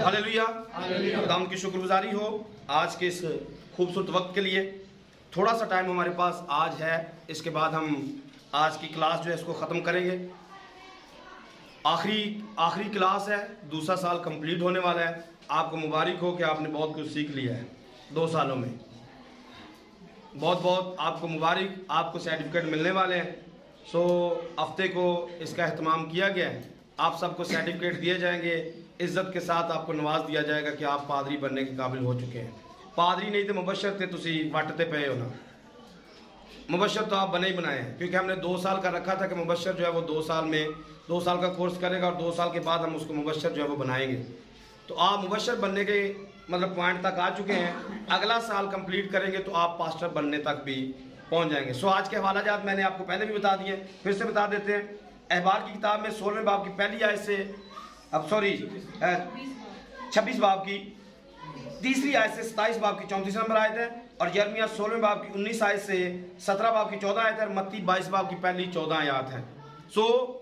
Hallelujah. खुदावंद की शुक्रगुजारी हो आज के इस खूबसूरत वक्त के लिए। थोड़ा सा टाइम हमारे पास आज है, इसके बाद हम आज की क्लास जो है इसको ख़त्म करेंगे। आखिरी क्लास है, दूसरा साल कंप्लीट होने वाला है। आपको मुबारक हो कि आपने बहुत कुछ सीख लिया है 2 सालों में। बहुत बहुत आपको मुबारक, आपको सर्टिफिकेट मिलने वाले हैं। हफ्ते को इसका अहतमाम किया गया है। आप सबको सर्टिफिकेट दिए जाएंगे, इज्जत के साथ आपको नवाज दिया जाएगा कि आप पादरी बनने के काबिल हो चुके हैं। पादरी नहीं तो मुबशर थे, तुसी वटते पे हो ना। मुबशर तो आप बने ही बनाए हैं, क्योंकि हमने 2 साल का रखा था कि मुबशर जो है वो 2 साल में 2 साल का कोर्स करेगा और 2 साल के बाद हम उसको मुबशर जो है वो बनाएंगे। तो आप मुबशर बनने के मतलब पॉइंट तक आ चुके हैं। अगला साल कंप्लीट करेंगे तो आप पास्टर बनने तक भी पहुंच जाएंगे। आज के हवालाजात मैंने आपको पहले भी बता दिए, फिर से बता देते हैं। अहबार की किताब में 16वें बाब की पहली आयत से 26 बाब की तीसरी आयत से 27 बाब की 34 नंबर आयत है, और यिर्मयाह 16वें बाब की 19 आयत से 17 बाब की 14 आयत है, और मत्ती 22 बाब की पहली 14 आयत है।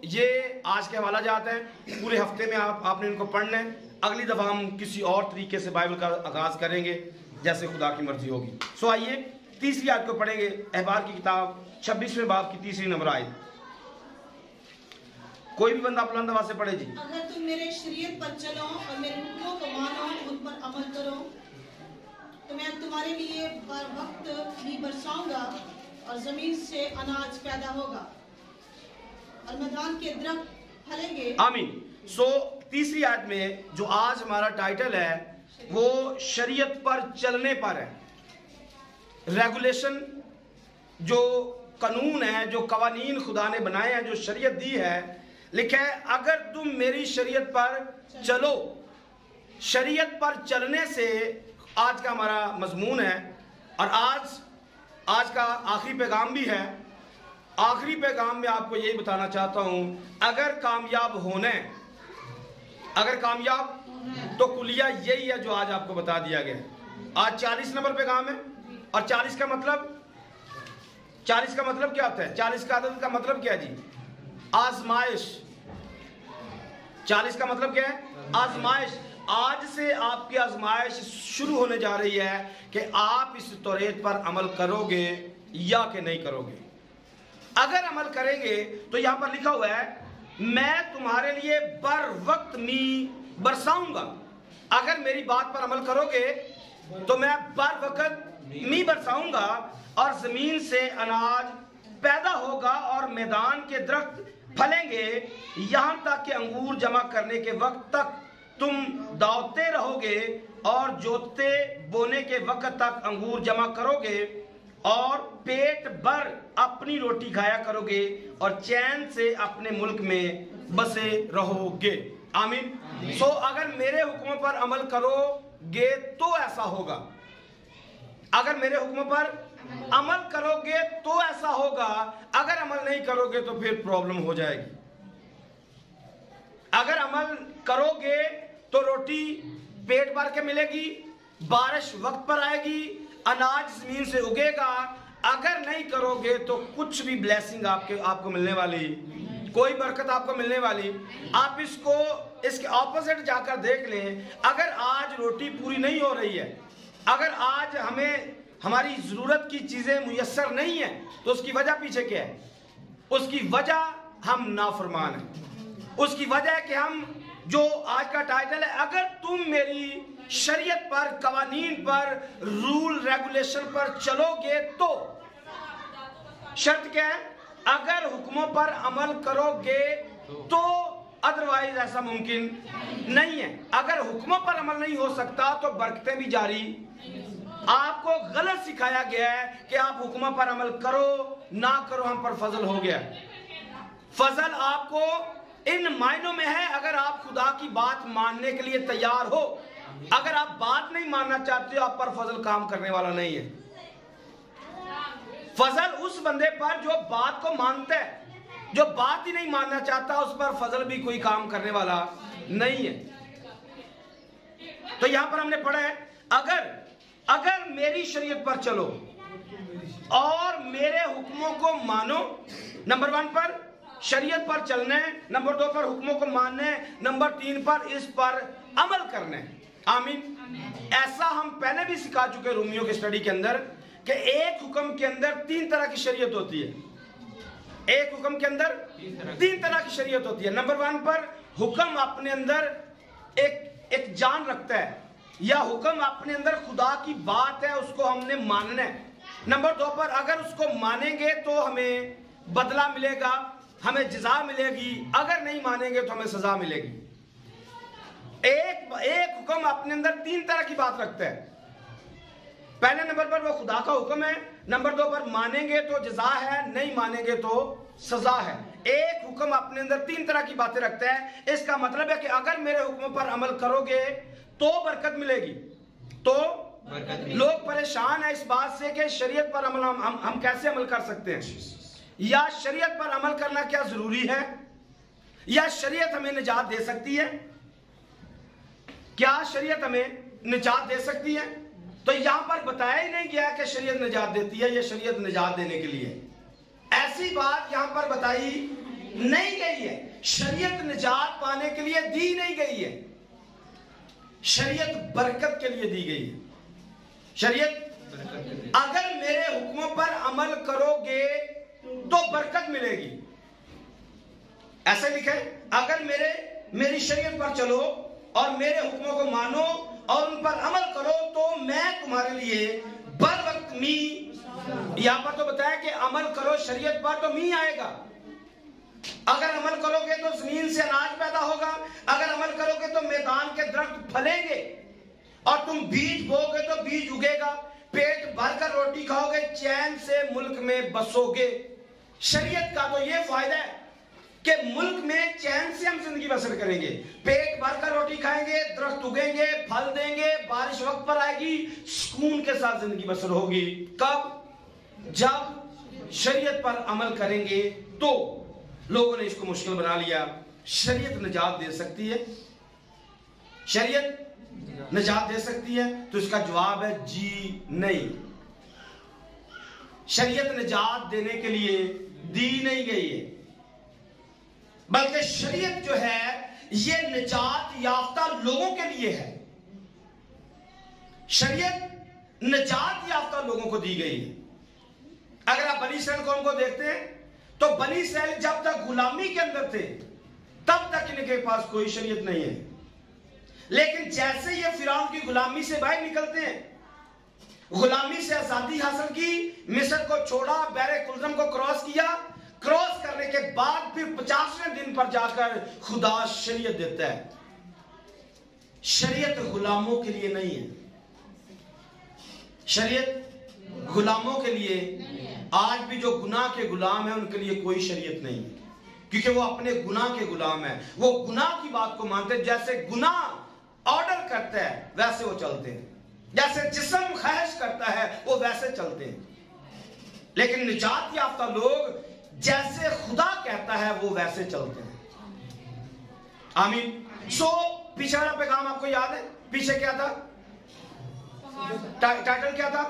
ये आज के हवालाजात हैं। पूरे हफ्ते में आपने इनको पढ़ना है। अगली दफ़ा हम किसी और तरीके से बाइबल का आगाज़ करेंगे जैसे खुदा की मर्जी होगी। आइए तीसरी आयत को पढ़ेंगे। अहबार की किताब 26वें बाब की तीसरी नंबर आयत। कोई भी बंदा बुलंद आवाज से पढ़े जी। अगर तुम मेरे शरीयत पर चलो और मेरे हुक्मों को मानो, उन पर अमल करो, तो मैं तुम्हारे लिए बर वक्त भी बरसाऊंगा और जमीन से अनाज पैदा होगा और मैदान के दरख्त फलेंगे। आमीन। तीसरी आयत में जो आज हमारा टाइटल है वो शरीयत पर चलने पर है। रेगुलेशन, जो कानून है, जो कवानीन खुदा ने बनाए हैं, जो शरीयत दी है, लिखा है अगर तुम मेरी शरीयत पर चलो। शरीयत पर चलने से आज का हमारा मजमून है, और आज का आखिरी पैगाम भी है। आखिरी पैगाम में आपको यही बताना चाहता हूं, अगर कामयाब तो कुलिया यही है जो आज आपको बता दिया गया। आज 40 नंबर पैगाम है, और 40 का मतलब क्या होता है? 40 का आदत का मतलब क्या है जी? आजमाइश। 40 का मतलब क्या है? आजमाइश। आज से आपकी आजमाइश शुरू होने जा रही है कि आप इस तौरीत पर अमल करोगे या कि नहीं करोगे। अगर अमल करेंगे तो यहां पर लिखा हुआ है मैं तुम्हारे लिए बर वक्त मी बरसाऊंगा। अगर मेरी बात पर अमल करोगे तो मैं बर वक्त मी बरसाऊंगा और जमीन से अनाज पैदा होगा और मैदान के दरख्त फलेंगे, यहां तक कि अंगूर जमा करने के वक्त तक तुम दावते रहोगे और जोतते बोने के वक्त तक अंगूर जमा करोगे और पेट भर अपनी रोटी खाया करोगे और चैन से अपने मुल्क में बसे रहोगे। आमीन। अगर मेरे हुक्मों पर अमल करोगे तो ऐसा होगा। अगर मेरे हुक्मों पर अमल करोगे तो ऐसा होगा। अगर अमल नहीं करोगे तो फिर प्रॉब्लम हो जाएगी। अगर अमल करोगे तो रोटी पेट भर के मिलेगी, बारिश वक्त पर आएगी, अनाज जमीन से उगेगा। अगर नहीं करोगे तो कुछ भी ब्लेसिंग आपको मिलने वाली, कोई बरकत आपको मिलने वाली। आप इसके ऑपोजिट जाकर देख लें। अगर आज रोटी पूरी नहीं हो रही है, अगर आज हमें हमारी जरूरत की चीजें मुयस्सर नहीं है, तो उसकी वजह पीछे क्या है? उसकी वजह हम नाफरमान हैं। उसकी वजह है कि हम, जो आज का टाइटल है, अगर तुम मेरी शरीयत पर, कवानीन पर, रूल रेगुलेशन पर चलोगे तो। शर्त क्या है? अगर हुक्मों पर अमल करोगे तो, अदरवाइज ऐसा मुमकिन नहीं है। अगर हुक्मों पर अमल नहीं हो सकता तो बरकतें भी जारी। आपको गलत सिखाया गया है कि आप हुक्मों पर अमल करो ना करो, हम पर फजल हो गया। फजल आपको इन मायनों में है अगर आप खुदा की बात मानने के लिए तैयार हो। अगर आप बात नहीं मानना चाहते हो, आप पर फजल काम करने वाला नहीं है। फजल उस बंदे पर जो बात को मानता है, जो बात ही नहीं मानना चाहता, उस पर फजल भी कोई काम करने वाला नहीं है। तो यहां पर हमने पढ़ा है अगर मेरी शरीयत पर चलो और मेरे हुक्मों को मानो। नंबर 1 पर शरीयत पर चलने, नंबर 2 पर हुक्मों को मानने, नंबर 3 पर इस पर अमल करने। आमीन। ऐसा हम पहले भी सिखा चुके रोमियो के स्टडी के अंदर कि एक हुक्म के अंदर 3 तरह की शरीयत होती है। एक हुक्म के अंदर 3 तरह की शरीयत होती है। नंबर 1 पर हुक्म अपने अंदर एक जान रखता है, या हुक्म अपने अंदर खुदा की बात है, उसको हमने मानना है। नंबर 2 पर अगर उसको मानेंगे तो हमें बदला मिलेगा, हमें जजा मिलेगी, अगर नहीं मानेंगे तो हमें सजा मिलेगी। एक हुक्म अपने अंदर 3 तरह की बात रखता है। पहले नंबर पर वो खुदा का हुक्म है, नंबर 2 पर मानेंगे तो जजा है, नहीं मानेंगे तो सजा है। एक हुक्म अपने अंदर 3 तरह की बातें रखता है। इसका मतलब है कि अगर मेरे हुक्मों पर अमल करोगे तो बरकत मिलेगी। तो लोग परेशान है इस बात से कि शरीयत पर अमल हम कैसे अमल कर सकते हैं, या शरीयत पर अमल करना क्या जरूरी है, या शरीयत हमें निजात दे सकती है, क्या शरीयत हमें निजात दे सकती है। तो यहां पर बताया ही नहीं गया कि शरीयत निजात देती है, या शरीयत निजात देने के लिए, ऐसी बात यहां पर बताई नहीं गई है। शरीयत निजात पाने के लिए दी नहीं गई है, शरीयत बरकत के लिए दी गई है। शरीयत अगर मेरे हुक्मों पर अमल करोगे तो बरकत मिलेगी, ऐसे लिखे, अगर मेरी शरीयत पर चलो और मेरे हुक्मों को मानो और उन पर अमल करो तो मैं तुम्हारे लिए बर वक्त मी, यहां पर तो बताया कि अमल करो शरीयत पर तो मी आएगा। अगर अमल करोगे तो जमीन से अनाज पैदा होगा, अगर अमल करोगे तो मैदान के दरख्त फलेंगे, और तुम बीज बोओगे तो बीज उगेगा, पेट भरकर रोटी खाओगे, चैन से मुल्क में बसोगे। शरीयत का तो ये फायदा है कि मुल्क में चैन से हम जिंदगी बसर करेंगे, पेट भरकर रोटी खाएंगे, दरख्त उगेंगे, फल देंगे, बारिश वक्त पर आएगी, सुकून के साथ जिंदगी बसर होगी। कब? जब शरीयत पर अमल करेंगे। तो लोगों ने इसको मुश्किल बना लिया। शरीयत निजात दे सकती है, शरीयत निजात दे सकती है, तो इसका जवाब है जी नहीं। शरीयत निजात देने के लिए दी नहीं गई है, बल्कि शरीयत जो है ये निजात याफ्ता लोगों के लिए है। शरीयत निजात याफ्ता लोगों को दी गई है। अगर आप बनी इसराइल कौम को देखते हैं तो बनी इसराइल जब तक गुलामी के अंदर थे तब तक इनके पास कोई शरीयत नहीं है, लेकिन जैसे ये फिरौन की गुलामी से बाहर निकलते हैं, गुलामी से आजादी हासिल की, मिस्र को छोड़ा, बहरे कुलजम को क्रॉस किया, क्रॉस करने के बाद फिर 50वें दिन पर जाकर खुदा शरीयत देता है। शरीयत गुलामों के लिए नहीं है, शरीयत गुलामों के लिए। आज भी जो गुनाह के गुलाम है उनके लिए कोई शरीयत नहीं है, क्योंकि वो अपने गुनाह के गुलाम है। वो गुनाह की बात को मानते हैं, जैसे गुनाह ऑर्डर करता है वैसे वो चलते हैं, जैसे जिस्म ख्वाहिश करता है वो वैसे चलते हैं। लेकिन निजात याफ्ता लोग जैसे खुदा कहता है वो वैसे चलते हैं। आमीन। सो पीछे वाला पैगाम आपको याद है? पीछे क्या था? टाइटल क्या था?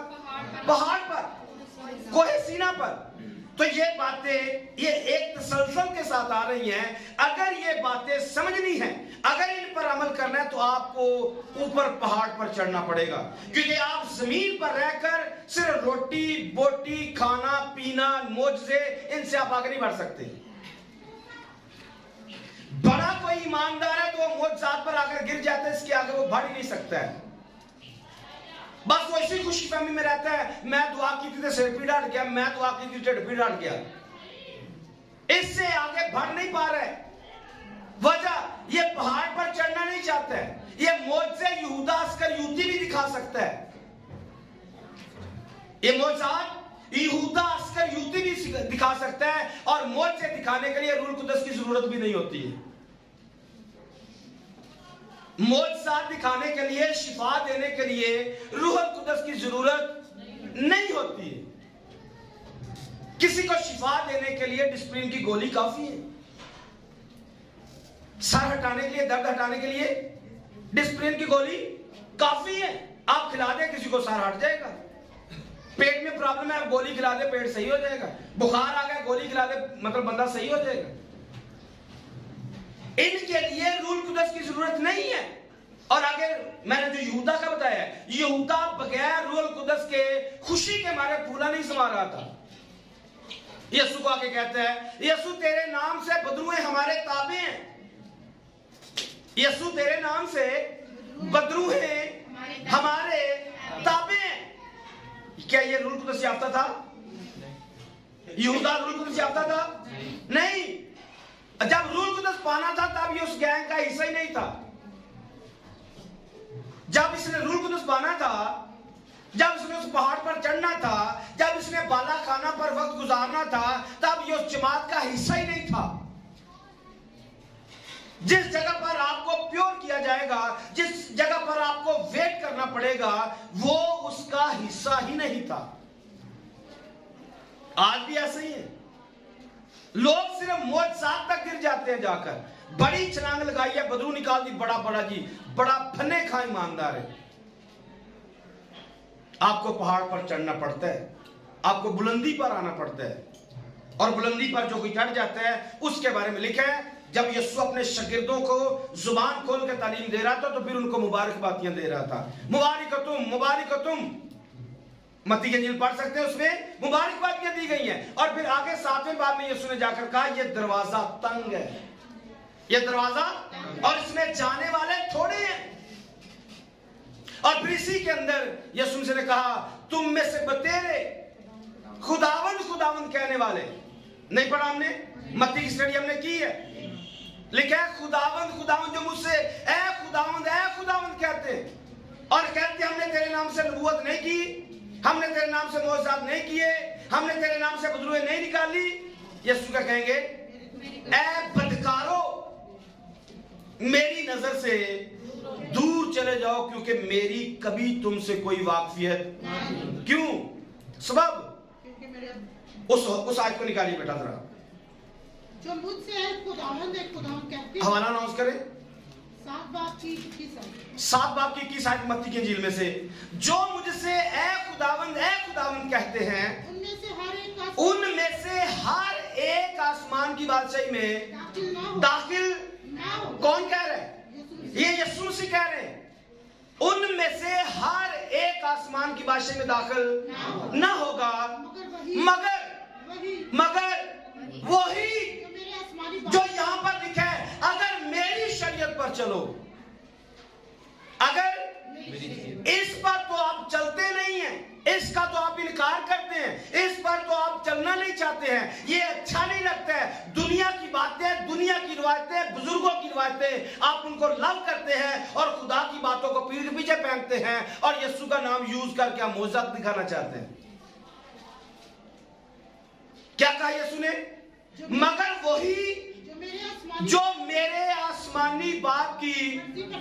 पहाड़ पर, कोहे सीना पर। तो ये बातें ये एक तसलसल के साथ आ रही हैं। अगर ये बातें समझनी है, अगर इन पर अमल करना है तो आपको ऊपर पहाड़ पर चढ़ना पड़ेगा, क्योंकि आप जमीन पर रहकर सिर्फ रोटी बोटी खाना पीना मौजे इनसे आप आगे नहीं बढ़ सकते। बड़ा कोई ईमानदार है तो वो मौजज़ात पर आकर गिर जाता है, इसके आगे वो बढ़ ही नहीं सकता है। बस वो इसी खुशी फहमी में रहता है, मैं दुआ की थी तो सिर पीड़ हट गया, मैं दुआ की थी ढिड पीड़ हट गया। इससे आगे बढ़ नहीं पा रहे। वजह ये पहाड़ पर चढ़ना नहीं चाहता है। ये मौजे यहूदा अस्कर यूती भी दिखा सकता है, ये मौजात यहूदा अस्कर यूती भी दिखा सकता है, और मौजे दिखाने के लिए रूह कुदस की जरूरत भी नहीं होती है। मौजज़ात दिखाने के लिए, शिफा देने के लिए रूह कुदस की जरूरत नहीं होती है। किसी को शिफा देने के लिए डिस्प्रिन की गोली काफी है, सर हटाने के लिए, दर्द हटाने के लिए डिस्प्रिन की गोली काफी है। आप खिला दें किसी को, सर हट जाएगा। پیٹ میں پرابلم ہے گولی کھلا دے پیٹ صحیح ہو جائے گا, بخار آ گیا گولی کھلا دے مطلب بندہ صحیح ہو جائے گا. ان کے لیے روح القدس کی ضرورت نہیں ہے. اور آگے میں نے جو یہودا کا بتایا ہے, یہودا بغیر روح القدس کے خوشی کے مارے پھولا نہیں سما رہا تھا. یسوع کو آگے کہتا ہے, یسوع تیرے نام سے بدروہیں ہمارے تابع ہیں. یسوع تیرے نام سے بدروہیں ہمارے تابع ہیں. کیا یہ روح القدس یافتہ تھا؟ یہودا روح القدس یافتہ تھا؟ نہیں. جب روح القدس پانا تھا تب یہ اس گینگ کا حصہ ہی نہیں تھا. جب اس نے روح القدس پانا تھا, جب اس نے اس پہاڑ پر چڑھنا تھا, جب اس نے بالا خانہ پر وقت گزارنا تھا, تب یہ اس جماعت کا حصہ ہی نہیں تھا. جس جگہ پر آپ کو پیور کیا جائے گا, جس جگہ پر آپ کو ویٹ کرنا پڑے گا, وہ اس کا حصہ ہی نہیں تھا. آج بھی ایسا ہی ہے. لوگ صرف معجزات تک گر جاتے ہیں, جا کر بڑی چھلانگ لگائی ہے, بدرو نکال دی, بڑا جی بڑا پھنے کھا ایماندار ہے. آپ کو پہاڑ پر چڑھنا پڑتا ہے, آپ کو بلندی پر آنا پڑتا ہے, اور بلندی پر جو کوئی چڑھ جاتا ہے اس کے بارے میں لکھا ہے جب یسوع اپنے شاگردوں کو زبان کھول کے تعلیم دے رہا تھا تو پھر ان کو مبارک باتیاں دے رہا تھا. مبارکتم مبارکتم, متی کی انجیل پڑھ سکتے ہیں, اس میں مبارک باتیاں دی گئی ہیں. اور پھر آگے 7ویں باب میں یسوع نے جا کر کہا یہ دروازہ تنگ ہے, یہ دروازہ اور اس میں جانے والے تھوڑے ہیں. اور پھر اسی کے اندر یسوع نے کہا تم میں سے بتیرے خداوند خداوند کہنے والے. نہیں پڑھا ہم نے, متی کی اسٹڈی ہم نے کی ہے, لکھا ہے خداوند خداوند جو مجھ سے اے خداوند کہتے ہیں, اور کہتے ہم نے تیرے نام سے نبوت نہیں کی, ہم نے تیرے نام سے معجزات نہیں کیے, ہم نے تیرے نام سے بدروہیں نہیں نکالی. یسوع کیا کہیں گے, اے بدکارو میری نظر سے دور چلے جاؤ کیونکہ میری کبھی تم سے کوئی واقفیت. کیوں؟ سبب اس آیت کو نکالیے بیٹا ذرا, جو مجھ سے اے خداوند کہتے ہیں. حوالہ نوز کرے 7 باب کی 21 آیت متی کی انجیل میں سے, جو مجھ سے اے خداوند کہتے ہیں ان میں سے ہر ایک آسمان کی بادشاہی میں داخل. کون کہہ رہے ہیں؟ یہ یسوع سے کہہ رہے ہیں. ان میں سے ہر ایک آسمان کی بادشاہی میں داخل نہ ہوگا مگر وہی جو یہاں پر لکھا ہے, اگر میری شریعت پر چلو. اگر اس پر تو آپ چلتے نہیں ہیں, اس کا تو آپ انکار کرتے ہیں, اس پر تو آپ چلنا نہیں چاہتے ہیں, یہ اچھا نہیں لگتا ہے, دنیا کی باتیں, دنیا کی روایتیں, بزرگوں کی روایتیں آپ ان کو لو کرتے ہیں اور خدا کی باتوں کو پیٹھ پیچھے پہنتے ہیں اور یسوع کا نام یوز کر کے آپ معجزات دکھانا چاہتے ہیں. کیا کہا یسوع نے؟ مگر وہی جو میرے آسمانی باپ کی,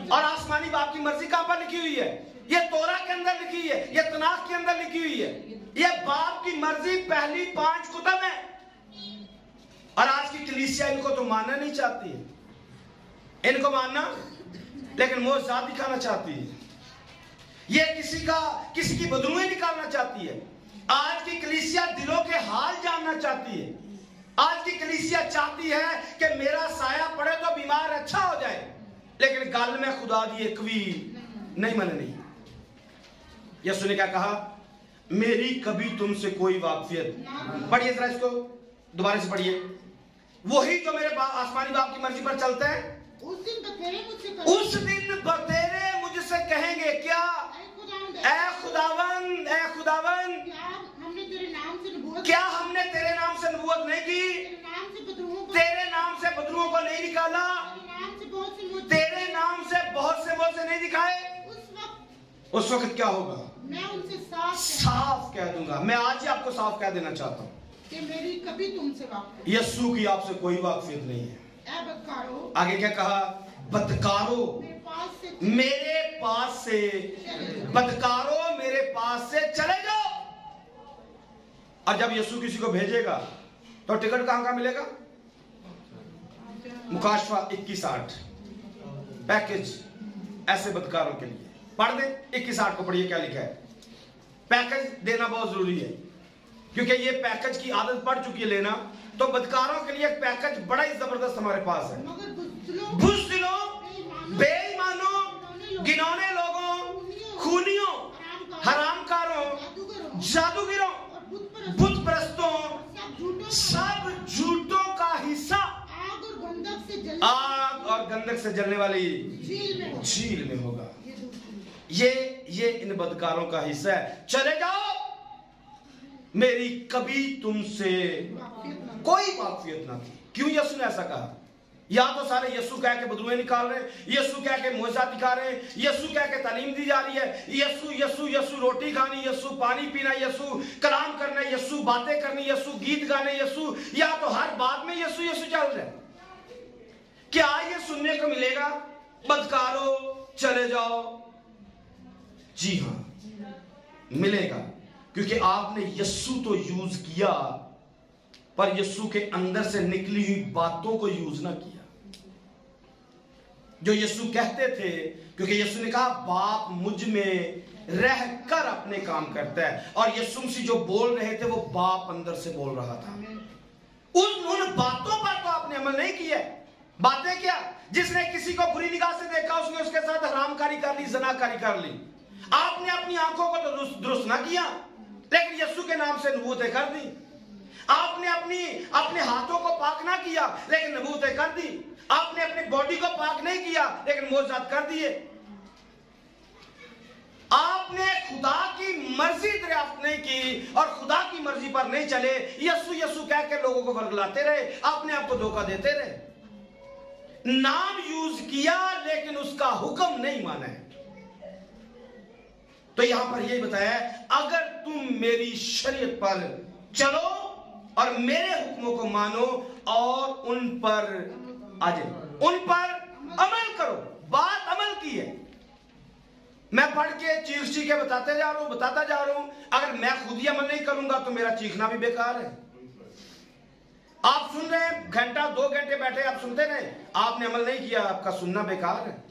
اور آسمانی باپ کی مرضی کہاں پر لکھی ہوئی ہے؟ یہ تورا کے اندر لکھی ہے, یہ تناخ کے اندر لکھی ہوئی ہے. یہ باپ کی مرضی پہلی 5 کتب ہے. اور آج کی کلیسیا ان کو تو ماننا نہیں چاہتی ہے, ان کو ماننا لیکن معجزات دکھانا چاہتی ہے. یہ کسی کی بدروہیں نکالنا چاہتی ہے. آج کی کلیسیا دلوں کے حال جاننا چاہتی ہے. آج کی کلیسیا چاہتی ہے کہ میرا سایہ پڑے تو بیمار اچھا ہو جائے, لیکن گل میں خدا دی ایک بھی نہیں مننی. یسوع نے کیا کہا, میری کبھی تم سے کوئی واقفیت. پڑھیے ذرا اس کو دوبارہ سے پڑھیے. وہی جو میرے آسمانی باپ کی مرضی پر چلتے ہیں اس دن بتیرے مجھ سے کہیں گے کیا, اے خداوند کیا ہم نے تیرے نام سے نبوت نہیں کی, تیرے نام سے بدروہوں کو نہیں نکالا, تیرے نام سے بہت سے معجزے نہیں دکھائے. اس وقت کیا ہوگا؟ میں ان سے صاف کہہ دوں گا. میں آج ہی آپ کو صاف کہہ دینا چاہتا ہوں کہ میری کبھی تم سے واقفیت, یسوع کی آپ سے کوئی واقفیت نہیں ہے. اے بدکارو, آگے کیا کہا, بدکارو میرے پاس سے, بدکارو میرے پاس سے چلے جاؤ. اور جب یسوع کسی کو بھیجے گا تو ٹکٹ کہاں ملے گا؟ مکاشفہ 21:8 پیکج ایسے بدکاروں کے لیے. پڑھ دیں 21:8 کو, پڑھیے کیا لکھا ہے. पैकेज देना बहुत जरूरी है, क्योंकि ये पैकेज की आदत पड़ चुकी है लेना। तो बदकारों के लिए एक पैकेज बड़ा ही जबरदस्त हमारे पास है। बुज़दिलों, बेईमानों, घिनौने लोगों, खूनियों, हरामकारों, जादूगरों, बुत परस्तों, सब झूठों का हिस्सा आग और गंधक से जलने वाली झील में होगा। ये इन बदकारों का हिस्सा है। चले जाओ, मेरी कभी तुमसे कोई वाकफियत ना थी। क्यों यीशु ने ऐसा कहा? या तो सारे यीशु कह के बदलुए निकाल रहे, यीशु कह के मोजा दिखा रहे, यीशु कह के तालीम दी जा रही है, यीशु यीशु यीशु रोटी खानी, यीशु पानी पीना, यीशु कलाम करना, यीशु बातें करनी, यीशु गीत गाने, यीशु, या तो हर बात में यीशु यीशु चल रहा है। क्या ये सुनने को मिलेगा? बदकारो चले जाओ। जी हां, मिलेगा, क्योंकि आपने यीशु तो यूज किया, पर यीशु के अंदर से निकली हुई बातों को यूज ना किया जो यीशु कहते थे। क्योंकि यीशु ने कहा बाप मुझ में रहकर अपने काम करता है, और यीशु मसीह जो बोल रहे थे वो बाप अंदर से बोल रहा था। उन बातों पर तो आपने अमल नहीं किया। बातें क्या? जिसने किसी को बुरी निगाह से देखा उसने उसके साथ हरामकारी कर ली, ज़नाकारी कर ली। आपने अपनी आंखों को तो दुरुस्त ना किया, लेकिन यीशु के नाम से नबूवतें कर दी। आपने अपने हाथों को पाक ना किया, लेकिन नबूवतें कर दी। आपने अपनी बॉडी को पाक नहीं किया, लेकिन मोजात कर दिए। आपने खुदा की मर्जी दरियाफ्त नहीं की और खुदा की मर्जी पर नहीं चले, यीशु यीशु कह के लोगों को वर्गलाते रहे, अपने आप को धोखा देते रहे। नाम यूज किया लेकिन उसका हुक्म नहीं माना है। तो यहां पर यही बताया है, अगर तुम मेरी शरीयत पर चलो और मेरे हुक्मों को मानो और उन पर आ जाओ, उन पर अमल करो। बात अमल की है। मैं पढ़ के चीख के बताता जा रहा हूं। अगर मैं खुद ही अमल नहीं करूंगा तो मेरा चीखना भी बेकार है। आप सुन रहे हैं, घंटा 2 घंटे बैठे आप सुनते रहे, आपने अमल नहीं किया, आपका सुनना बेकार है।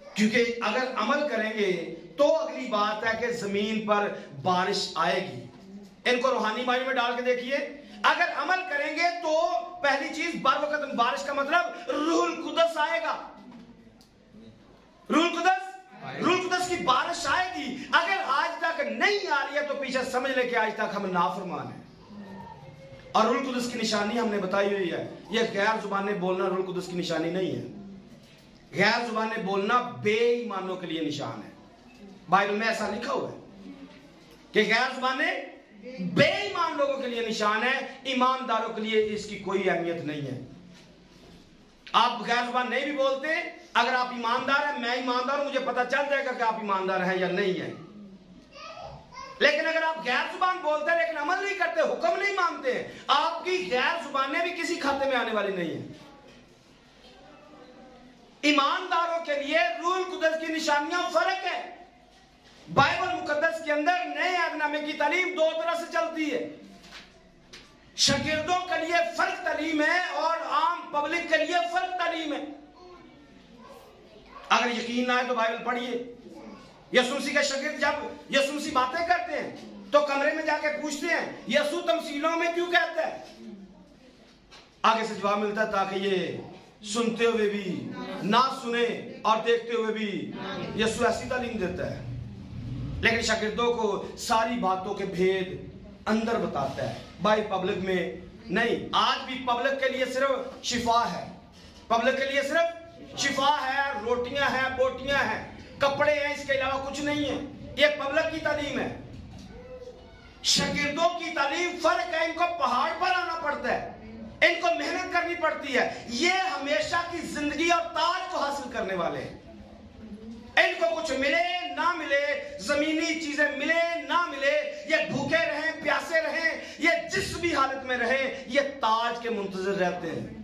क्योंकि अगर अमल करेंगे तो अगली बात है कि जमीन पर बारिश आएगी। इनको रूहानी माइंड में डाल के देखिए, अगर अमल करेंगे तो पहली चीज बरवकत बारिश का मतलब रूहुल कुदस आएगा। रूहुल कुदस की बारिश आएगी। अगर आज तक नहीं आ रही है तो पीछे समझ ले कि आज तक हम नाफरमान हैं। और रूहुल कुदस की निशानी हमने बताई हुई है। यह गैर जुबानें बोलना रूहुल कुदस की निशानी नहीं है। गैर जुबानें बोलना बेईमानों के लिए निशान है। बाइबल में ऐसा लिखा हुआ है कि गैर जुबानें बेईमान लोगों के लिए निशान है, ईमानदारों के लिए इसकी कोई अहमियत नहीं है। आप गैर जुबान नहीं भी बोलते, अगर आप ईमानदार हैं, मैं ईमानदार हूं, मुझे पता चल जाएगा कि आप ईमानदार हैं या नहीं है। लेकिन अगर आप गैर जुबान बोलते हैं लेकिन अमल नहीं करते, हुक्म नहीं मानते, आपकी गैर जुबानें भी किसी खाते में आने वाली नहीं है। ईमानदारों के लिए रूहुल कुदस की निशानियां फर्क है। बाइबल मुकद्दस के अंदर नए अहदनामे की तालीम 2 तरह से चलती है। शागिर्दों के लिए फर्क तालीम है और आम पब्लिक के लिए फर्क तालीम है। अगर यकीन ना है तो बाइबल पढ़िए। यीशु मसीह के शागिर्द जब यीशु मसीह बातें करते हैं तो कमरे में जाके पूछते हैं, यीशु तमसीलों में क्यों कहता है? आगे से जवाब मिलता है ताकि ये सुनते हुए भी ना सुने और देखते हुए भी। यीशु ऐसी तालीम देता है, लेकिन शागिर्दों को सारी बातों के भेद अंदर बताता है, भाई पब्लिक में नहीं। आज भी पब्लिक के लिए सिर्फ शिफा है, पब्लिक के लिए सिर्फ शिफा है, रोटियां हैं, बोटियां हैं, कपड़े हैं, इसके अलावा कुछ नहीं है। ये पब्लिक की तालीम है। शागिर्दों की तालीम फर्क है। इनको पहाड़ पर आना पड़ता है, इनको मेहनत करनी पड़ती है। ये हमेशा की जिंदगी और ताज को हासिल करने वाले हैं। इनको कुछ मिले ना मिले, जमीनी चीजें मिले ना मिले, ये भूखे रहें, प्यासे रहें, ये जिस भी हालत में रहें, ये ताज के मुंतजर रहते हैं।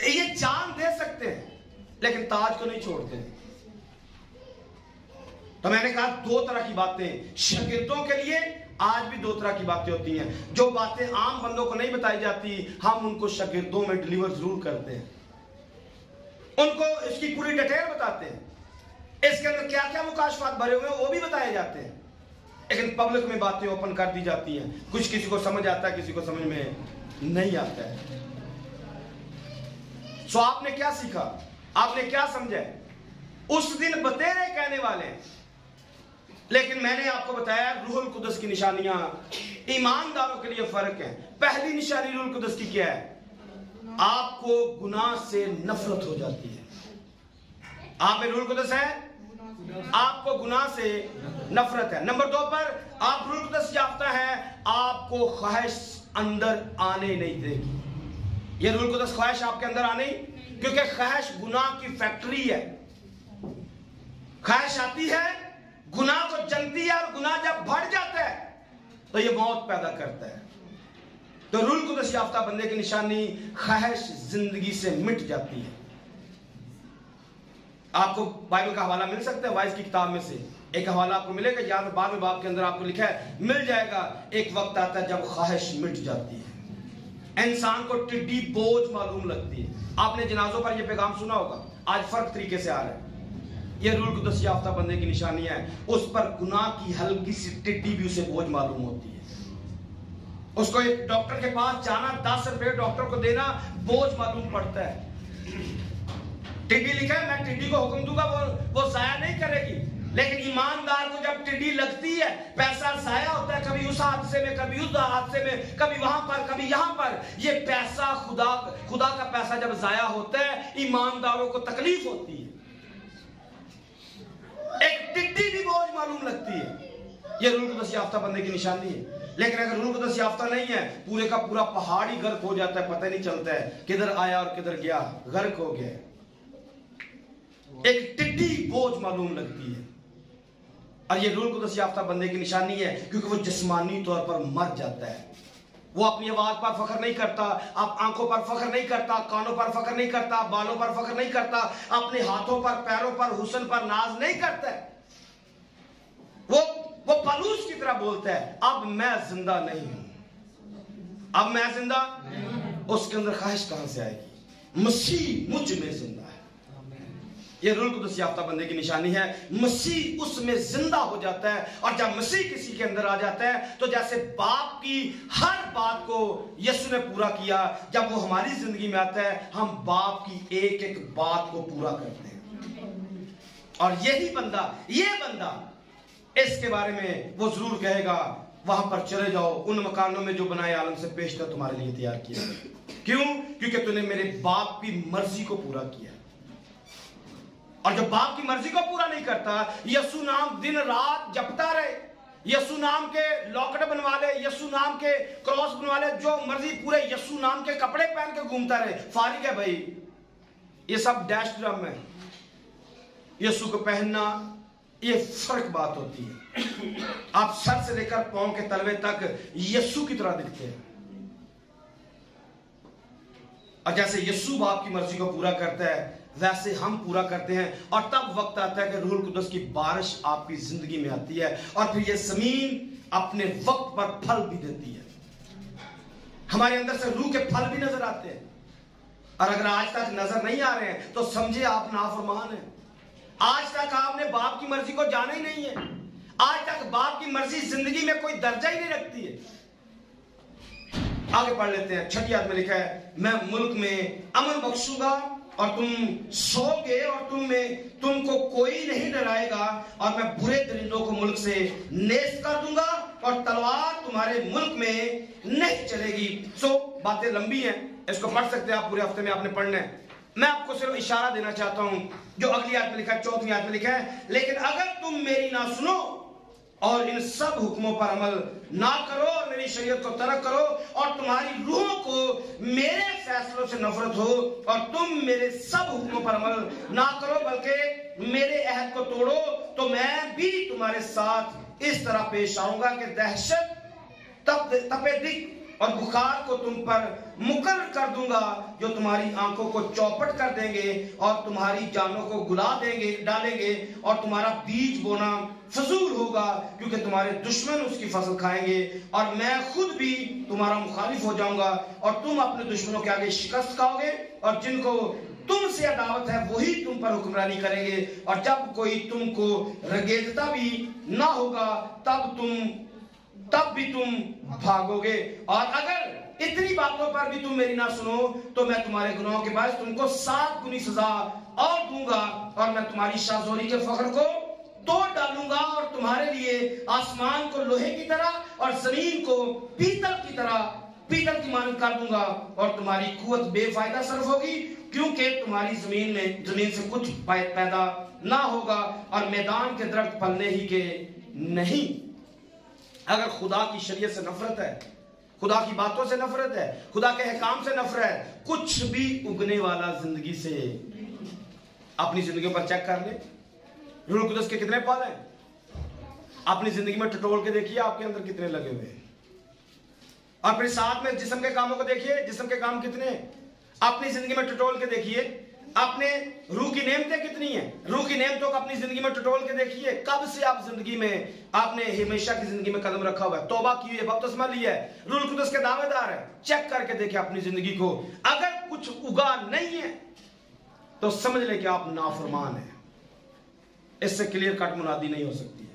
ये जान दे सकते हैं लेकिन ताज को नहीं छोड़ते। तो मैंने कहा 2 तरह की बातें शागिर्दों के लिए आज भी 2 तरह की बातें होती हैं। जो बातें आम बंदों को नहीं बताई जाती, हम उनको शागिर्दों में डिलीवर जरूर करते हैं, उनको इसकी पूरी डिटेल बताते हैं। اس کے اندر کیا کیا مکاشفات بھرے ہوئے ہیں وہ بھی بتائے جاتے ہیں، لیکن پبلک میں باتیں اوپن کر دی جاتی ہیں. کچھ کسی کو سمجھ آتا ہے، کسی کو سمجھ میں نہیں آتا ہے. سو آپ نے کیا سیکھا، آپ نے کیا سمجھا؟ اس دن بتیرے کہنے والے ہیں، لیکن میں نے آپ کو بتایا روح القدس کی نشانیاں ایمانداروں کے لیے فرق ہے. پہلی نشانی روح القدس کی کیا ہے؟ آپ کو گناہ سے نفرت ہو جاتی ہے. آپ میں روح القدس ہے، آپ کو گناہ سے نفرت ہے. نمبر 2 پر آپ روح القدس یافتہ ہیں، آپ کو خواہش اندر آنے نہیں دے گی. یہ روح القدس خواہش آپ کے اندر آنے، کیونکہ خواہش گناہ کی فیکٹری ہے. خواہش آتی ہے، گناہ کو جلتی ہے، اور گناہ جب بڑھ جاتا ہے تو یہ موت پیدا کرتا ہے. تو روح القدس یافتہ بندے کی نشانی خواہش زندگی سے مٹ جاتی ہے. آپ کو بائبل کا حوالہ مل سکتا ہے، وائز کی کتاب میں سے ایک حوالہ آپ کو ملے گا، یہاں 12ویں باب کے اندر آپ کو لکھا ہے، مل جائے گا. ایک وقت آتا ہے جب خواہش مٹ جاتی ہے، انسان کو ٹڈی بوجھ معلوم لگتی ہے. آپ نے جنازوں پر یہ پیغام سنا ہوگا، آج فرق طریقے سے آ رہا ہے. یہ روح القدس یافتہ بندے کی نشانی ہے، اس پر گناہ کی ہلکی سی ٹڈی بھی اسے بوجھ معلوم ہوتی ہے. اس کو ایک ڈاکٹر کے پاس جانا، 10 روپے ڈاکٹر کو دینا بوجھ معلوم پڑتا ہے. ٹڈی لکھا ہے، میں ٹڈی کو حکم دوں گا وہ ضائع نہیں کرے گی. لیکن ایماندار کو جب ٹڈی لگتی ہے، پیسہ ضائع ہوتا ہے، کبھی اس حادثے میں، کبھی اس حادثے میں، کبھی وہاں پر، کبھی یہاں پر. یہ پیسہ خدا کا پیسہ جب ضائع ہوتا ہے، ایمانداروں کو تکلیف ہوتی ہے. ایک ٹڈی بھی بوجھ معلوم لگتی ہے. یہ روح القدس یافتہ بندے کی نشانی ہے. لیکن اگر روح القدس یافتہ نہیں ہے، پورے کا پورا پہاڑ ہی غرق ہو جاتا ہے، پتہ نہیں چلتا ہے کدھر آیا اور کدھر گیا، غرق ہو گیا. ایک ٹڈی بوجھ معلوم لگتی ہے. اور یہ روح القدس یافتہ بندے کی نشانی ہے، کیونکہ وہ جسمانی طور پر مر جاتا ہے. وہ اپنی آواز پر فخر نہیں کرتا، آپ آنکھوں پر فخر نہیں کرتا، کانوں پر فخر نہیں کرتا، بالوں پر فخر نہیں کرتا، اپنے ہاتھوں پر، پیروں پر، حسن پر ناز نہیں کرتا ہے. وہ پالوس کی طرح بولتا ہے، اب میں زندہ نہیں ہوں، اب میں زندہ. اس کے اندر خواہش کہاں سے آئے گی؟ مسیح مجھ میں زندہ ہے. یہ روح القدس یافتہ بندے کی نشانی ہے. مسیح اس میں زندہ ہو جاتا ہے، اور جب مسیح کسی کے اندر آ جاتا ہے تو جیسے باپ کی ہر بات کو یسوع نے پورا کیا، جب وہ ہماری زندگی میں آتا ہے ہم باپ کی ایک ایک بات کو پورا کرتے ہیں. اور یہی بندہ، یہ بندہ، اس کے بارے میں وہ ضرور کہے گا، وہاں پر چلے جاؤ، ان مکانوں میں جو بنائے عالم سے پیشتر تمہارے لیے تیار کیا. کیوں؟ کیونکہ تو نے میرے باپ کی مرضی کو پورا کیا. اور جب باپ کی مرضی کو پورا نہیں کرتا، یسوع نام دن رات جپتا رہے، یسوع نام کے لاکٹ بنوا لے، یسوع نام کے کراس بنوا لے، جو مرضی پورے یسوع نام کے کپڑے پہن کے گھومتا رہے، فارغ ہے بھائی. یہ سب ڈیش ڈرم ہے. یسوع کو پہننا یہ فرق بات ہوتی ہے. آپ سر سے لے کر پاؤں کے تلوے تک یسوع کی طرح دکھتے ہیں. اور جیسے یسوع باپ کی مرضی کو پورا کرتا ہے، ویسے ہم پورا کرتے ہیں. اور تب وقت آتا ہے کہ روح القدس کی بارش آپ کی زندگی میں آتی ہے، اور پھر یہ زمین اپنے وقت پر پھل بھی دیتی ہے. ہمارے اندر سے روح کے پھل بھی نظر آتے ہیں. اور اگر آج تک نظر نہیں آ رہے ہیں تو سمجھے آپ نافرمان ہیں. آج تک آپ نے باپ کی مرضی کو جانا ہی نہیں ہے. آج تک باپ کی مرضی زندگی میں کوئی درجہ ہی نہیں رکھتی ہے. آگے پڑھ لیتے ہیں. 6 آیت میں لکھا ہے، میں ملک میں امن بخشوں گا اور تم سو گے، اور تم کو کوئی نہیں ڈرائے گا، اور میں برے درندوں کو ملک سے نیست کر دوں گا، اور تلوار تمہارے ملک میں نہیں چلے گی. باتیں لمبی ہیں، اس کو پڑھ سکتے ہیں آپ، پورے ہفتے میں آپ نے پڑھنا ہے. میں آپ کو صرف اشارہ دینا چاہتا ہوں جو اگلی آیت میں لکھا ہے، 4 آیت میں لکھا ہے، لیکن اگر تم میری نہ سنو اور ان سب حکموں پر عمل نہ کرو اور میری شریعت کو ترک کرو، اور تمہاری روحوں کو میرے فیصلوں سے نفرت ہو، اور تم میرے سب حکموں پر عمل نہ کرو بلکہ میرے عہد کو توڑو، تو میں بھی تمہارے ساتھ اس طرح پیش آؤں گا کہ دہشت، تپے دکھ اور بخار کو تم پر مقرر کر دوں گا، جو تمہاری آنکھوں کو چوپٹ کر دیں گے اور تمہاری جانوں کو ڈالیں گے، اور تمہارا بیج بونا فضول ہوگا، کیونکہ تمہارے دشمن اس کی فصل کھائیں گے، اور میں خود بھی تمہارا مخالف ہو جاؤں گا، اور تم اپنے دشمنوں کے آگے شکست کھاؤ گے، اور جن کو तुम से अदावत है वही तुम पर हुक्मरानी करेंगे, और जब कोई तुमको रगेदता भी ना होगा तब भी तुम भागोगे। और अगर इतनी बातों पर भी तुम मेरी ना सुनो तो मैं तुम्हारे गुनाहों के बाद तुमको 7 गुनी सजा और दूंगा, और मैं तुम्हारी शाहजोरी के फख्र को तोड़ डालूंगा, और तुम्हारे लिए आसमान को लोहे की तरह और जमीन को पीतल की मानद कर दूंगा, और तुम्हारी कुवत बेफायदा सर्फ होगी, क्योंकि तुम्हारी जमीन से कुछ पैदा ना होगा, और मैदान के दरख्त फलने ही के नहीं। अगर खुदा की शरीयत से नफरत है, खुदा की बातों से नफरत है, खुदा के अहकाम से नफरत है, कुछ भी उगने वाला जिंदगी से अपनी जिंदगी पर चेक कर ले। रूह कुदस के कितने फल हैं? अपनी जिंदगी में टटोल के देखिए आपके अंदर कितने लगे हुए हैं। और फिर साथ में जिस्म के कामों को देखिए, जिस्म के काम कितने हैं। अपनी जिंदगी में टटोल के देखिए अपने रूह की नेमतें कितनी हैं। रूह की नेमतों को अपनी जिंदगी में टटोल के देखिए। कब से आप जिंदगी में आपने हमेशा की जिंदगी में कदम रखा हुआ है, तौबा की है, बपतिस्मा लिया है, रूह कुदस के दावेदार है। चेक करके देखिए अपनी जिंदगी को। अगर कुछ उगा नहीं है तो समझ ले कि आप नाफरमान हैं। इससे क्लियर कट मुनादी नहीं हो सकती है।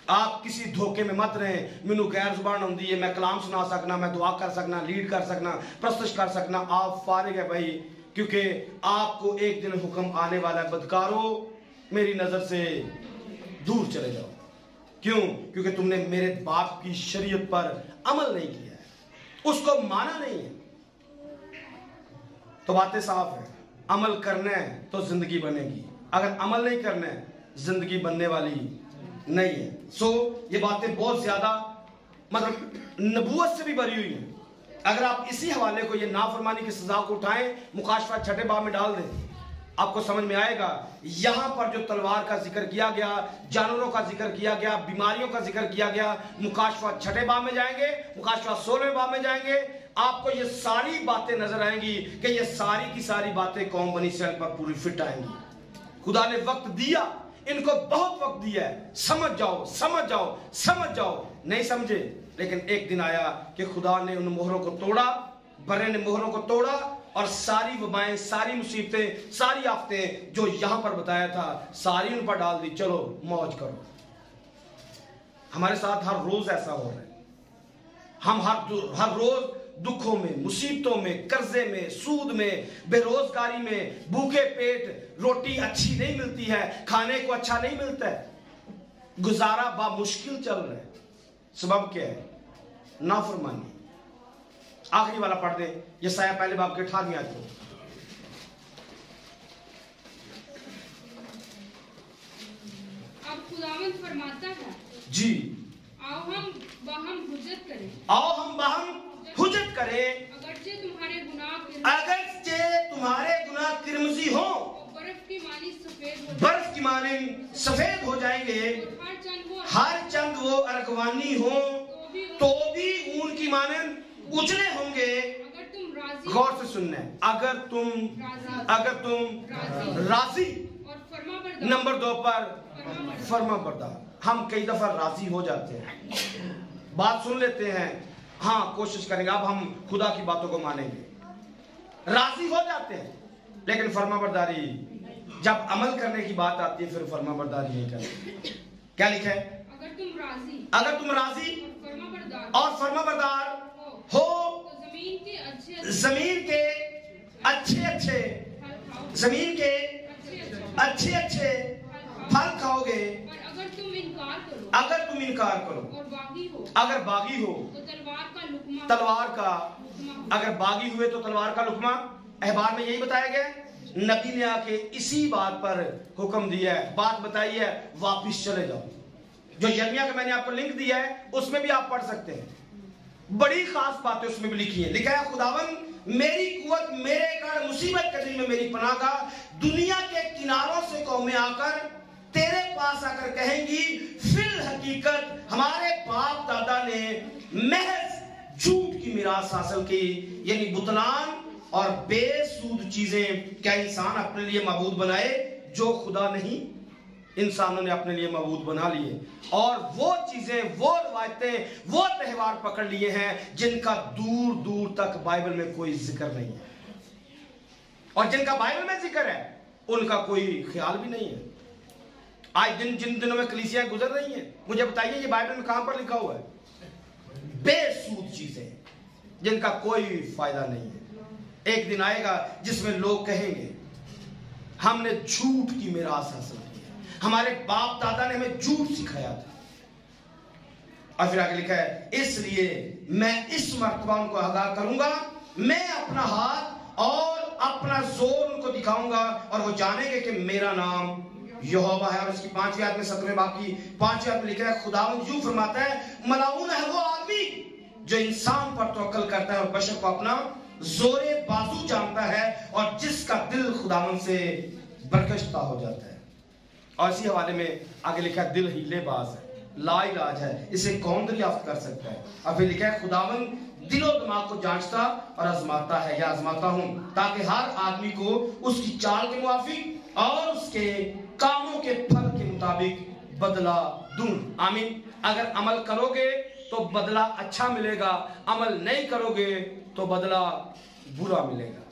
आप किसी धोखे में मत रहें, मैनू गैर जुबान आउंदी है, मैं कलाम सुना सकना, मैं दुआ कर सकना, लीड कर सकना, प्रस्तुत कर सकना। आप फारिग है भाई, क्योंकि आपको एक दिन हुक्म आने वाला है, बदकारो मेरी नजर से दूर चले जाओ। क्यों? क्योंकि तुमने मेरे बाप की शरीयत पर अमल नहीं किया है, उसको माना नहीं है। तो बातें साफ है, अमल करना है तो जिंदगी बनेगी, अगर अमल नहीं करना है जिंदगी बनने वाली नहीं है। ये बातें बहुत ज्यादा मतलब नबूवत से भी भरी हुई हैं। अगर आप इसी हवाले को, ये नाफरमानी की सजा को उठाएं, मुकाशफा छठे बाब में डाल दें, आपको समझ में आएगा। यहां पर जो तलवार का जिक्र किया गया, जानवरों का जिक्र किया गया, बीमारियों का जिक्र किया गया, मुकाशफा छठे बाब में जाएंगे, मुकाशफा 16वें बाब में जाएंगे, आपको ये सारी बातें नजर आएंगी कि ये सारी की सारी बातें कौम बनी इसराइल पर पूरी फिट आएंगी। खुदा ने वक्त दिया, इनको बहुत वक्त दिया है, समझ जाओ समझ जाओ समझ जाओ। नहीं समझे, लेकिन एक दिन आया कि खुदा ने उन मोहरों को तोड़ा, बर्रे ने मोहरों को तोड़ा, और सारी वबाएं, सारी मुसीबतें, सारी आफतें जो यहां पर बताया था सारी उन पर डाल दी। चलो मौज करो। हमारे साथ हर रोज ऐसा हो रहा है। हम हर रोज दुखों में, मुसीबतों में, कर्जे में, सूद में, बेरोजगारी में, भूखे पेट, रोटी अच्छी नहीं मिलती है, खाने को अच्छा नहीं मिलता है, गुजारा बा मुश्किल चल रहा है। सबब क्या है? नाफरमानी। आखिरी वाला पढ़ दे, यशायाह पहले बाब के 18वें आयत को। अब खुदावंद फरमाता है, जी, आओ हम बहम हुज्जत करें, आओ हम बहम हुज्जत करें, अगरचे तुम्हारे गुनाह किरमजी हो, बर्फ की मानिंद सफेद हो जाएंगे, हर चंद वो अरगवानी हो तो भी ऊन की मानिंद उजले होंगे। गौर से सुनना है, अगर तुम राजी, नंबर 2 पर फर्मा बरदार। हम कई दफा राजी हो जाते हैं, बात सुन लेते हैं, हाँ कोशिश करेंगे, अब हम खुदा की बातों को मानेंगे, राजी हो जाते हैं, लेकिन फर्माबरदारी जब अमल करने की बात आती है फिर फर्माबरदारी नहीं करते। क्या लिखा है? अगर तुम राजी और फर्माबरदार हो तो जमीन के अच्छे फल खाओगे। अगर तुम इनकार करो, अगर बागी हो तलवार का, अगर बागी हुए तो तलवार का लुकमा। अहबार में यही बताया गया। नबी ने आके इसी बात पर हुक्म दिया है, बात बताई है, वापिस चले जाओ। जो यर्मिया का मैंने आपको लिंक दिया है उसमें भी आप पढ़ सकते हैं, बड़ी खास बातें उसमें भी लिखी है। लिखा है, खुदावन मेरी कुवत, मेरे गढ़, मुसीबत के दिन में मेरी पनाहगाह, दुनिया के किनारों से कौमें आकर तेरे पास आकर कहेंगी, फिल हकीकत हमारे बाप दादा ने महज झूठ की मिरास हासिल की, यानी बुतलान और बेसूद चीजें क्या इंसान अपने लिए मबूद बनाए जो खुदा नहीं, इंसानों ने अपने लिए मबूद बना लिए, और वो चीजें, वो रवायतें, वो त्यौहार पकड़ लिए हैं जिनका दूर दूर तक बाइबल में कोई जिक्र नहीं है। और जिनका बाइबल में जिक्र है उनका कोई ख्याल भी नहीं है। आज जिन दिनों में कलीसियां गुजर रही हैं, मुझे बताइए ये बाइबल में कहां पर लिखा हुआ है? बेसूद चीजें जिनका कोई फायदा नहीं है। एक दिन आएगा जिसमें लोग कहेंगे हमने झूठ की मीरास हासिल की है, हमारे बाप दादा ने हमें झूठ सिखाया था। और फिर आगे लिखा है इसलिए मैं इस मर्तबा उनको आगाह करूंगा, मैं अपना हाथ और अपना जोर उनको दिखाऊंगा और वो जानेंगे कि मेरा नाम यहोवा है। और उसकी 5वीं आयत में 17वें बाब की 5वीं आयत में लिखा है खुदावंद यूं फरमाता है मलाऊन है वो आदमी जो इंसान पर तवक्कल करता है और बशर को अपना जोरे बाजू जानता है और जिसका दिल खुदावंद से बरकश्ता हो जाता है। और इसी हवाले में आगे लिखा है दिल हीलेबाज है, लाइलाज है, इसे कौन दरियाफ्त कर सकता है। और फिर लिखा है खुदावंद दिलो दिमाग को जांचता और आजमाता है या आजमाता हूं ताकि हर आदमी को उसकी चाल के मुआफिक और उसके कामों के फल के मुताबिक बदला दूं। आमीन। अगर अमल करोगे तो बदला अच्छा मिलेगा, अमल नहीं करोगे तो बदला बुरा मिलेगा।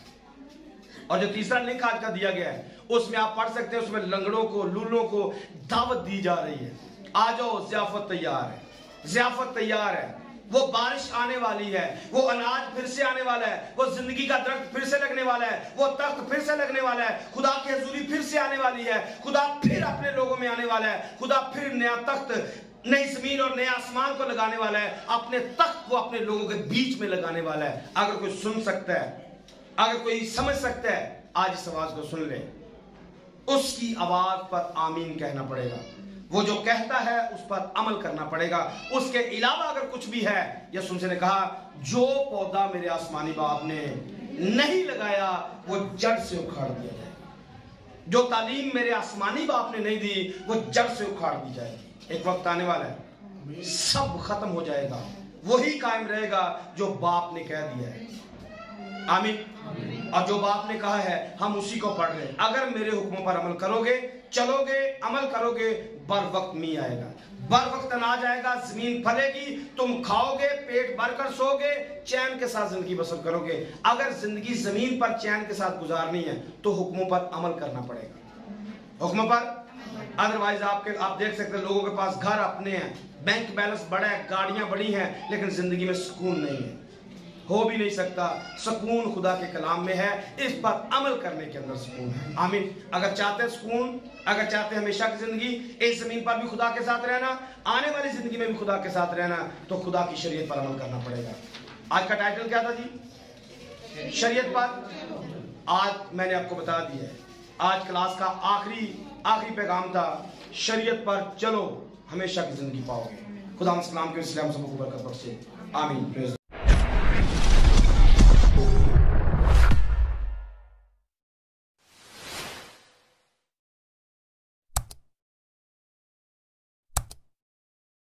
और जो तीसरा लिंक आज का दिया गया है उसमें आप पढ़ सकते हैं, उसमें लंगड़ों को लूलों को दावत दी जा रही है, आ जाओ ज़ियाफत तैयार है, ज़ियाफत तैयार है। वो बारिश आने वाली है, वो अनाज फिर से आने वाला है, वो जिंदगी का दरख्त फिर से लगने वाला है, वो तख्त फिर से लगने वाला है, खुदा की हजूरी फिर से आने वाली है, खुदा फिर अपने लोगों में आने वाला है, खुदा फिर नया तख्त नई जमीन और नया आसमान को लगाने वाला है, अपने तख्त को अपने लोगों के बीच में लगाने वाला है। अगर कोई सुन सकता है, अगर कोई समझ सकता है, आज इस आवाज को सुन ले। उसकी आवाज पर आमीन कहना पड़ेगा, वो जो कहता है उस पर अमल करना पड़ेगा। उसके अलावा अगर कुछ भी है, यीशु मसीह ने कहा जो पौधा मेरे आसमानी बाप ने नहीं लगाया वो जड़ से उखाड़ दिया जाएगा, जो तालीम मेरे आसमानी बाप ने नहीं दी वो जड़ से उखाड़ दी जाएगी। एक वक्त आने वाला है सब खत्म हो जाएगा, वही कायम रहेगा जो बाप ने कह दिया है। आमीन। और जो बाप ने कहा है हम उसी को पढ़ रहे हैं। अगर मेरे हुक्मों पर अमल करोगे, चलोगे, अमल करोगे, बर वक्त मी आएगा, बर वक्त अनाज आएगा, जमीन फलेगी, तुम खाओगे, पेट भरकर सोओगे, चैन के साथ जिंदगी बसर करोगे। अगर जिंदगी जमीन पर चैन के साथ गुजारनी है तो हुक्मों पर अमल करना पड़ेगा, हुक्मों पर। अदरवाइज आप देख सकते हैं लोगों के पास घर अपने हैं, बैंक बैलेंस बड़ा है, गाड़ियां बड़ी हैं, लेकिन जिंदगी में सुकून नहीं है, हो भी नहीं सकता। सुकून खुदा के कलाम में है, इस पर अमल करने के अंदर सुकून है। आमीन। अगर चाहते हैं सुकून, अगर चाहते हैं हमेशा की जिंदगी इस जमीन पर भी खुदा के साथ रहना, आने वाली जिंदगी में भी खुदा के साथ रहना, तो खुदा की शरीयत पर अमल करना पड़ेगा। आज का टाइटल क्या था जी? शरीयत पर। आज मैंने आपको बता दिया है, आज क्लास का आखिरी पैगाम था, शरीयत पर चलो, हमेशा की जिंदगी पाओगे। खुदा के इस्लाम के सबको बरकत बख्शे। आमीन।